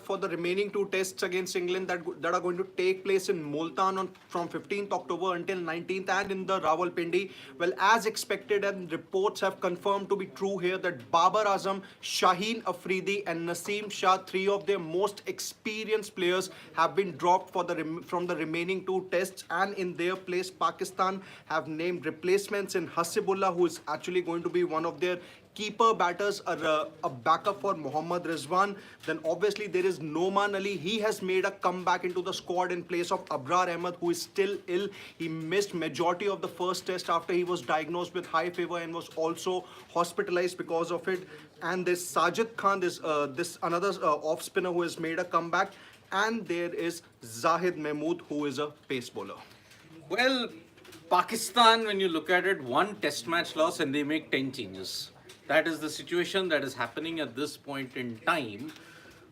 for the remaining two tests against England that are going to take place in Multan from 15th October until 19th and in the Rawalpindi. Well, as expected, and reports have confirmed to be true here, that Babar Azam, Shaheen Afridi and Naseem Shah, three of their most experienced players, have been dropped from the remaining two tests, and in their place Pakistan have named replacements in Hasibullah, who is actually going to be one of their keeper batters, a backup for Mohammad Rizwan. Then obviously there is Noman Ali. He has made a comeback into the squad in place of Abrar Ahmed, who is still ill. He missed majority of the first test after he was diagnosed with high fever and was also hospitalized because of it. And there's Sajid Khan, this another off spinner who has made a comeback. And there is Zahid Mahmood, who is a pace bowler. Well, Pakistan, when you look at it, one test match loss and they make 10 changes. That is the situation that is happening at this point in time.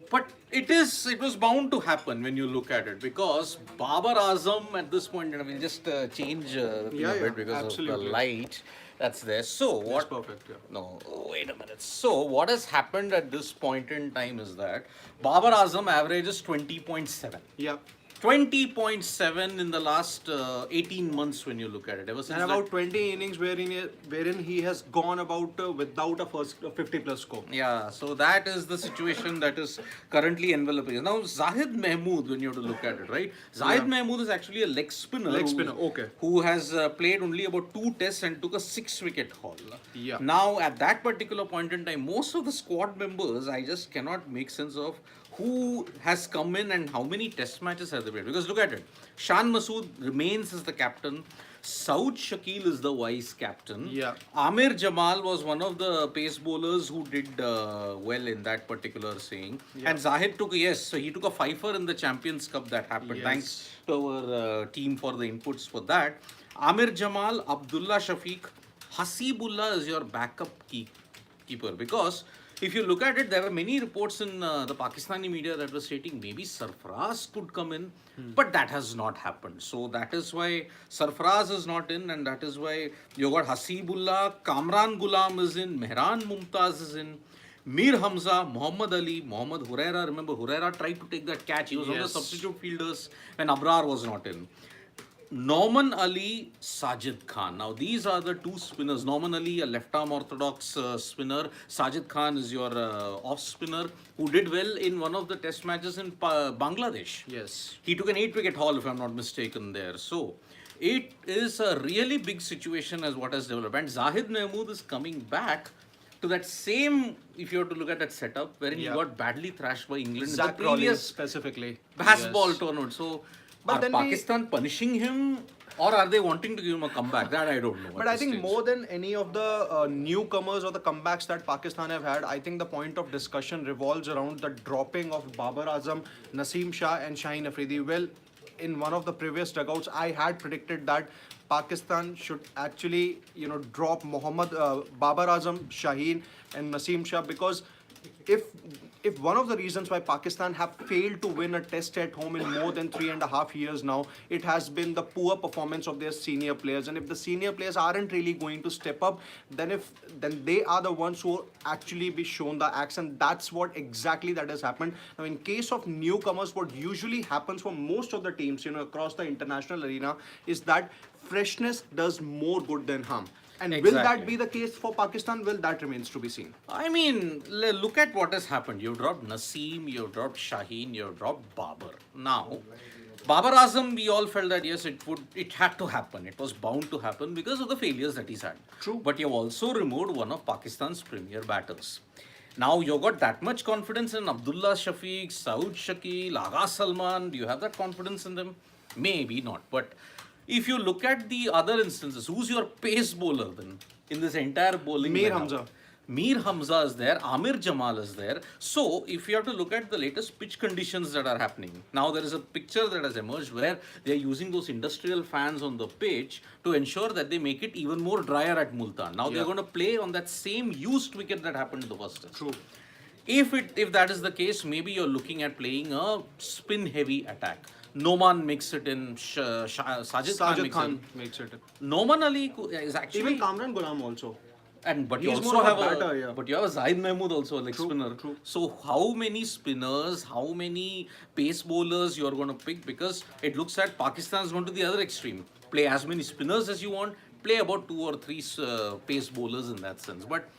But it was bound to happen when you look at it, because Babar Azam at this point, and we'll just change the thing a bit because absolutely. of the light that's there. So what? That's perfect, yeah. No, wait a minute. So what has happened at this point in time is that Babar Azam averages 20.7. Yeah. 20.7 in the last 18 months when you look at it. Ever since And about 20 innings wherein he has gone about without a first 50 plus score. Yeah, so that is the situation that is currently enveloping. Now, Zahid Mahmood, when you have to look at it, right? Zahid Mahmood is actually a leg spinner. Okay. Who has played only about 2 tests and took a 6-wicket haul. Yeah. Now, at that particular point in time, most of the squad members, I just cannot make sense of who has come in and how many test matches have they played. Because look at it. Shan Masood remains as the captain. Saud Shakil is the vice captain. Yeah. Amir Jamal was one of the pace bowlers who did well in that particular saying. Yeah. And Zahid took, so he took a fifer in the Champions Cup that happened. Yes. Thanks to our team for the inputs for that. Amir Jamal, Abdullah Shafiq, Hasibullah is your backup keeper. Because if you look at it, there were many reports in the Pakistani media that were stating maybe Sarfaraz could come in, but that has not happened. So that is why Sarfaraz is not in, and that is why you got Hasibullah, Kamran Ghulam is in, Mehran Mumtaz is in, Mir Hamza, Muhammad Ali, Muhammad Huraira. Remember, Huraira tried to take that catch. He was on the substitute fielders when Abrar was not in. Norman Ali, Sajid Khan. Now, these are the two spinners. Norman Ali, a left-arm orthodox spinner. Sajid Khan is your off spinner who did well in one of the test matches in Bangladesh. Yes. He took an 8-wicket haul, if I'm not mistaken, there. So, it is a really big situation as what has developed. And Zahid Mahmood is coming back to that same, if you have to look at that setup, wherein he got badly thrashed by England in the previous specifically baseball tournament. So, but are Pakistan punishing him, or are they wanting to give him a comeback? That I don't know. But I think more than any of the newcomers or the comebacks that Pakistan have had, I think the point of discussion revolves around the dropping of Babar Azam, Naseem Shah and Shaheen Afridi. Well, in one of the previous dugouts, I had predicted that Pakistan should actually, drop Babar Azam, Shaheen and Naseem Shah, because if one of the reasons why Pakistan have failed to win a test at home in more than 3.5 years now, it has been the poor performance of their senior players. And if the senior players aren't really going to step up, then they are the ones who actually be shown the axe, and that's what exactly that has happened. Now, in case of newcomers, what usually happens for most of the teams, across the international arena, is that freshness does more good than harm. And will that be the case for Pakistan? Well, that remains to be seen. I mean, look at what has happened. You've dropped Naseem, you've dropped Shaheen, you've dropped Babar. Now, Babar Azam, we all felt that yes, it had to happen. It was bound to happen because of the failures that he's had. True. But you've also removed one of Pakistan's premier batters. Now, you've got that much confidence in Abdullah Shafiq, Saud Shakil, Agha Salman. Do you have that confidence in them? Maybe not. But if you look at the other instances, who's your pace bowler then in this entire bowling? Mir Hamza. Mir Hamza is there, Amir Jamal is there. So, if you have to look at the latest pitch conditions that are happening, now there is a picture that has emerged where they are using those industrial fans on the pitch to ensure that they make it even more drier at Multan. Now, they're going to play on that same used wicket that happened in the first test. True. If that is the case, maybe you're looking at playing a spin-heavy attack. Noman makes it in, Sajid Khan makes it. Makes it. Noman Ali is actually... Even Kamran Ghulam also. And but you He's also more of a have batter, yeah. but you have a Zaid Mahmood also, like spinner. true. So how many spinners, how many pace bowlers you are going to pick? Because it looks at Pakistan is going to the other extreme. Play as many spinners as you want. Play about two or three pace bowlers in that sense. But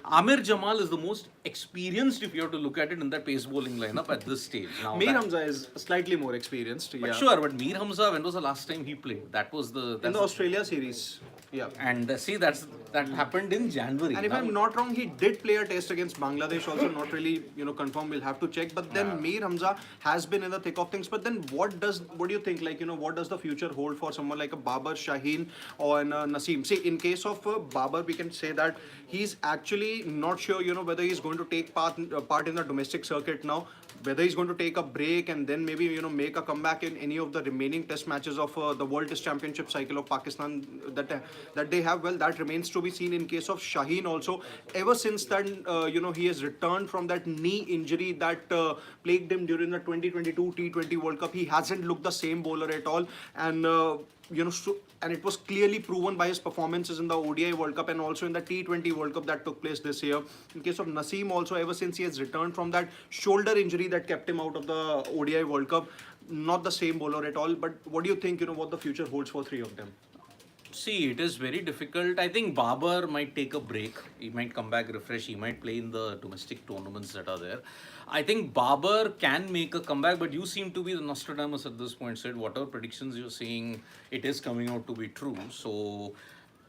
Amir Jamal is the most experienced if you have to look at it in that pace bowling lineup at this stage. Now Mir that, Hamza is slightly more experienced, but yeah. sure, but Mir Hamza, when was the last time he played? That was In that's the Australia series, yeah. and see that happened in January. And if Now, I'm not wrong, he did play a test against Bangladesh also, not really, confirmed. We'll have to check. But then Mir Hamza has been in the thick of things. But then what do you think, like, what does the future hold for someone like a Babar, Shaheen or Naseem? See, in case of Babar, we can say that he's actually not sure, whether he's going to take part in the domestic circuit now, whether he's going to take a break and then maybe make a comeback in any of the remaining test matches of the World Test Championship cycle of Pakistan that they have. Well, that remains to be seen. In case of Shaheen also, ever since then he has returned from that knee injury that plagued him during the 2022 T20 World Cup. He hasn't looked the same bowler at all, and and it was clearly proven by his performances in the ODI World Cup and also in the T20 World Cup that took place this year. In case of Naseem also, ever since he has returned from that shoulder injury that kept him out of the ODI World Cup, not the same bowler at all. But what do you think, what the future holds for three of them? see, it is very difficult. I think Babar might take a break. He might come back refresh. He might play in the domestic tournaments that are there. I think Babar can make a comeback, but you seem to be the Nostradamus at this point. Said whatever predictions you're seeing, it is coming out to be true. So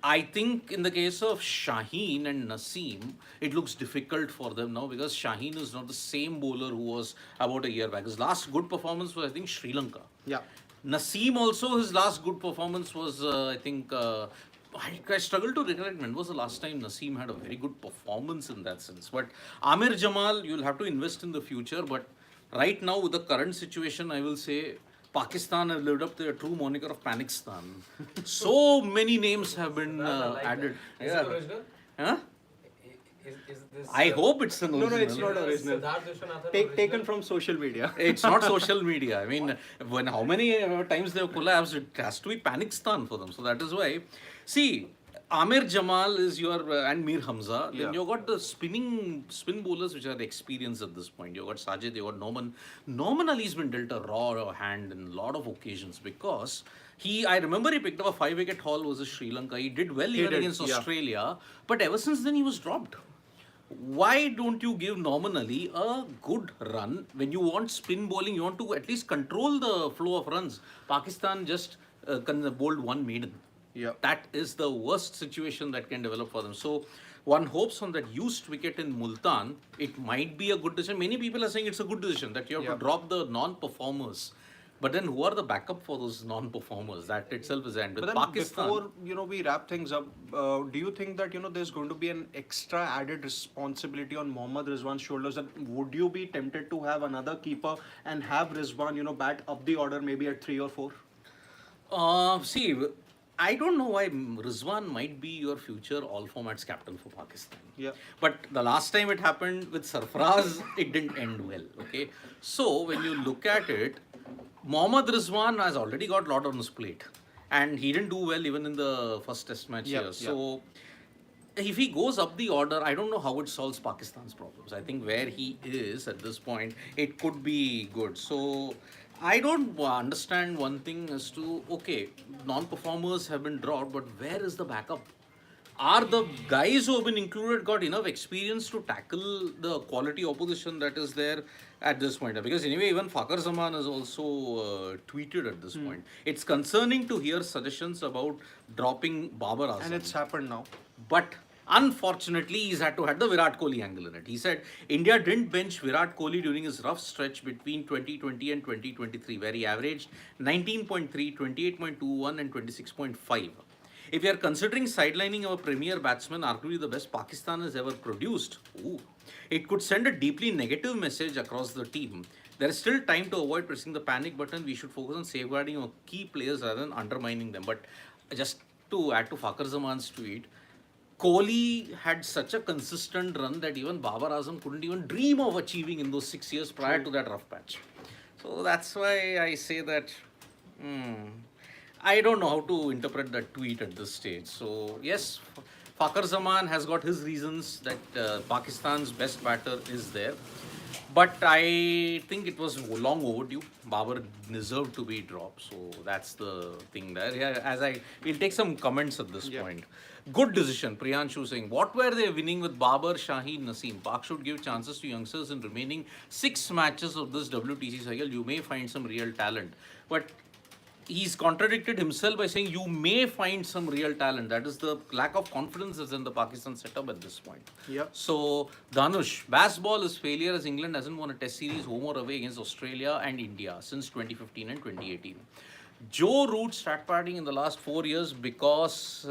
I think in the case of Shaheen and Naseem, it looks difficult for them now because Shaheen is not the same bowler who was about a year back. His last good performance was, I think, Sri Lanka. Yeah. Naseem also, his last good performance was, I think, I struggle to recollect when was the last time Naseem had a very good performance in that sense. But Amir Jamal, you'll have to invest in the future. But right now, with the current situation, I will say Pakistan have lived up to their true moniker of Panikistan. So many names have been added. Is it original? Huh? Is this? I hope it's an No, original. it's not original. Siddharth Vishwanathan Taken original? from social media. It's not social media. I mean, when how many times they have collapsed, it has to be Panikistan for them. So that is why. See, Amir Jamal is your and Mir Hamza. Then Yeah. you got the spin bowlers which are experienced at this point. You got Sajid, you got Norman. Norman Ali's been dealt a raw hand in a lot of occasions because I remember he picked up a 5-wicket haul versus Sri Lanka. He did well even did, against yeah. Australia, but ever since then he was dropped. Why don't you give Norman Ali a good run when you want spin bowling? You want to at least control the flow of runs. Pakistan just bowled one maiden. Yeah. That is the worst situation that can develop for them. So one hopes on that used wicket in Multan, it might be a good decision. Many people are saying it's a good decision that you have Yeah. to drop the non-performers. But then who are the backup for those non-performers? That itself is end. With But then Pakistan, before we wrap things up, do you think that there's going to be an extra added responsibility on Mohammad Rizwan's shoulders? That would you be tempted to have another keeper and have Rizwan bat up the order maybe at 3 or 4? see, I don't know why Rizwan might be your future all formats captain for Pakistan. Yeah. But the last time it happened with Sarfaraz, it didn't end well. Okay. So when you look at it, Mohammad Rizwan has already got a lot on his plate. And he didn't do well even in the first test match Yeah, here. yeah. So if he goes up the order, I don't know how it solves Pakistan's problems. I think where he is at this point, it could be good. So I don't understand one thing as to, okay, non-performers have been dropped, but where is the backup? Are the guys who have been included got enough experience to tackle the quality opposition that is there at this point? Because anyway, even Fakhar Zaman has also tweeted at this point. It's concerning to hear suggestions about dropping Babar Azam. And it's happened now. But unfortunately, he's had to have the Virat Kohli angle in it. He said India didn't bench Virat Kohli during his rough stretch between 2020 and 2023, where he averaged 19.3, 28.21, and 26.5. If you are considering sidelining our premier batsman, arguably the best Pakistan has ever produced, it could send a deeply negative message across the team. There is still time to avoid pressing the panic button. We should focus on safeguarding our key players rather than undermining them. But just to add to Fakhar Zaman's tweet, Kohli had such a consistent run that even Babar Azam couldn't even dream of achieving in those 6 years prior to that rough patch. So that's why I say that I don't know how to interpret that tweet at this stage. So yes, Fakhar Zaman has got his reasons that Pakistan's best batter is there. But I think it was long overdue. Babar deserved to be dropped. So that's the thing there. Yeah, we'll take some comments at this point. Good decision, Priyanshu saying. What were they winning with Babar, Shaheen, Naseem? Pak should give chances to youngsters in remaining 6 matches of this WTC cycle. You may find some real talent. But he's contradicted himself by saying you may find some real talent. That is the lack of confidence is in the Pakistan setup at this point. Yep. So, Dhanush, baseball is failure as England hasn't won a test series home or away against Australia and India since 2015 and 2018. Joe Root stat padding in the last 4 years because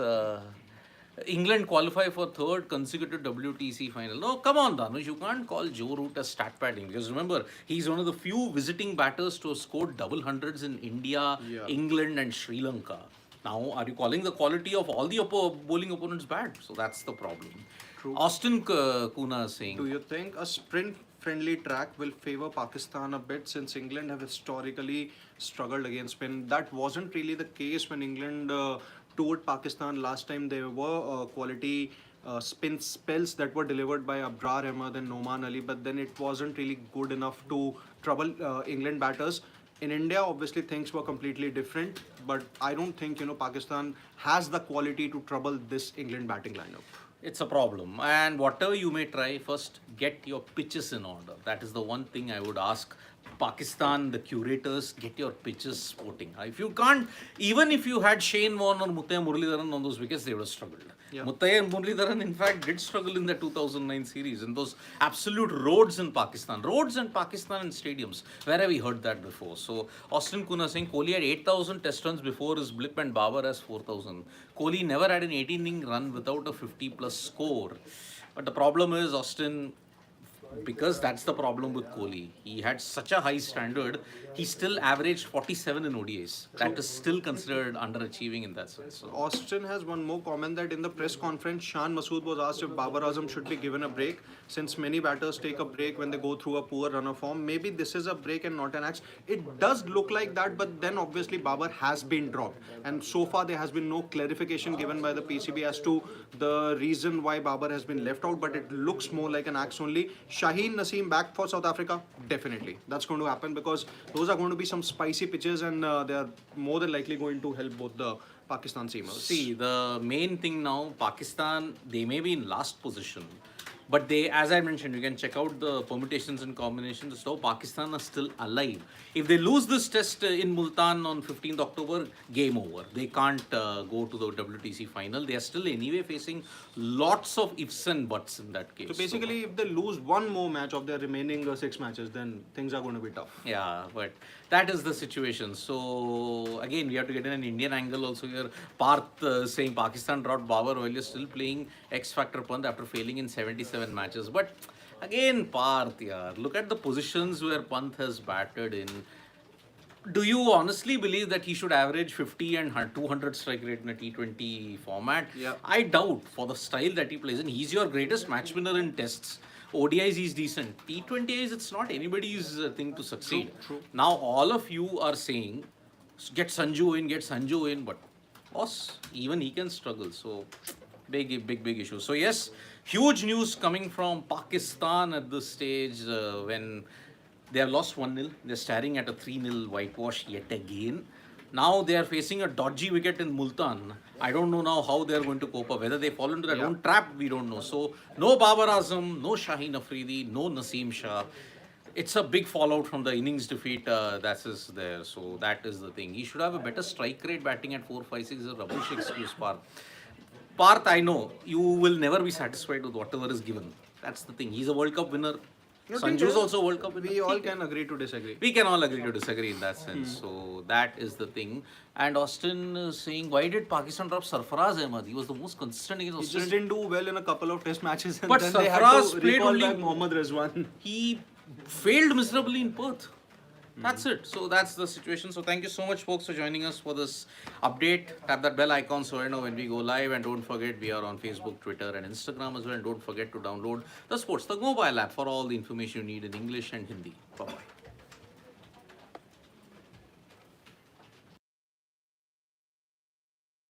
England qualify for third consecutive WTC final. No, come on, Dhanush. You can't call Joe Root as stat padding because remember, he's one of the few visiting batters to have scored double hundreds in India, England, and Sri Lanka. Now, are you calling the quality of all the bowling opponents bad? So that's the problem. True. Austin Kuna is saying. Do you think a sprint-friendly track will favor Pakistan a bit since England have historically struggled against spin? That wasn't really the case when England toured Pakistan last time. There were quality spin spells that were delivered by Abrar Ahmed and Noman Ali, but then it wasn't really good enough to trouble England batters. In India, obviously things were completely different, but I don't think Pakistan has the quality to trouble this England batting lineup. It's a problem. And whatever you may try, first get your pitches in order. That is the one thing I would ask Pakistan, the curators, get your pitches sporting. If you can't, even if you had Shane Warne or Muttiah Muralidharan on those wickets, they would have struggled. Yeah. Muttiah Muralidharan, in fact, did struggle in the 2009 series in those absolute roads in Pakistan. Roads in Pakistan and stadiums. Where have we heard that before? So, Austin Kuna saying Kohli had 8,000 test runs before his blip and Babar has 4,000. Kohli never had an 18-inning run without a 50-plus score. But the problem is, Austin, because that's the problem with Kohli. He had such a high standard, he still averaged 47 in ODIs. That is still considered underachieving in that sense. So. Austin has one more comment that in the press conference, Shan Masood was asked if Babar Azam should be given a break. Since many batters take a break when they go through a poor run of form, maybe this is a break and not an axe. It does look like that, but then obviously Babar has been dropped. And so far there has been no clarification given by the PCB as to the reason why Babar has been left out, but it looks more like an axe only. Shaheen Naseem back for South Africa? Definitely. That's going to happen because those are going to be some spicy pitches and they are more than likely going to help both the Pakistan seamers. See, the main thing now, Pakistan, they may be in last position. But they, as I mentioned, you can check out the permutations and combinations. So Pakistan are still alive. If they lose this test in Multan on 15th October, game over. They can't go to the WTC final. They are still anyway facing lots of ifs and buts in that case. So basically, if they lose one more match of their remaining 6 matches, then things are going to be tough. Yeah, but that is the situation. So again, we have to get in an Indian angle also here. Parth saying Pakistan dropped Babar while you're still playing X Factor Pant after failing in 77 matches. But again, Parth, yeah, look at the positions where Pant has batted in. Do you honestly believe that he should average 50 and 200 strike rate in a T20 format? Yeah. I doubt for the style that he plays in. He's your greatest match winner in tests. ODIs, he's decent. T20Is, it's not anybody's thing to succeed. True. Now, all of you are saying, get Sanju in, but boss, even he can struggle. So, big issue. So, yes, huge news coming from Pakistan at this stage when they have lost 1-0. They're staring at a 3-0 whitewash yet again. Now they are facing a dodgy wicket in Multan. I don't know now how they are going to cope up. Whether they fall into their own trap, we don't know. So, no Babar Azam, no Shaheen Afridi, no Naseem Shah. It's a big fallout from the innings defeat that is there. So, that is the thing. He should have a better strike rate batting at 4-5-6 is a rubbish excuse, Parth. Parth, I know, you will never be satisfied with whatever is given. That's the thing. He's a World Cup winner. Sanju's also World Cup winner. We all can agree to disagree. We can all agree to disagree in that sense. So that is the thing. And Austin is saying, why did Pakistan drop Sarfaraz Ahmed? He was the most consistent against He Australia. just didn't do well in a couple of test matches and But then they had Sarfaraz to played recall only- back Mohammad Rizwan. He failed miserably in Perth. That's it. So that's the situation. So thank you so much, folks, for joining us for this update. Tap that bell icon so you know when we go live. And don't forget, we are on Facebook, Twitter, and Instagram as well. And don't forget to download the Sports, the mobile app for all the information you need in English and Hindi. Bye-bye.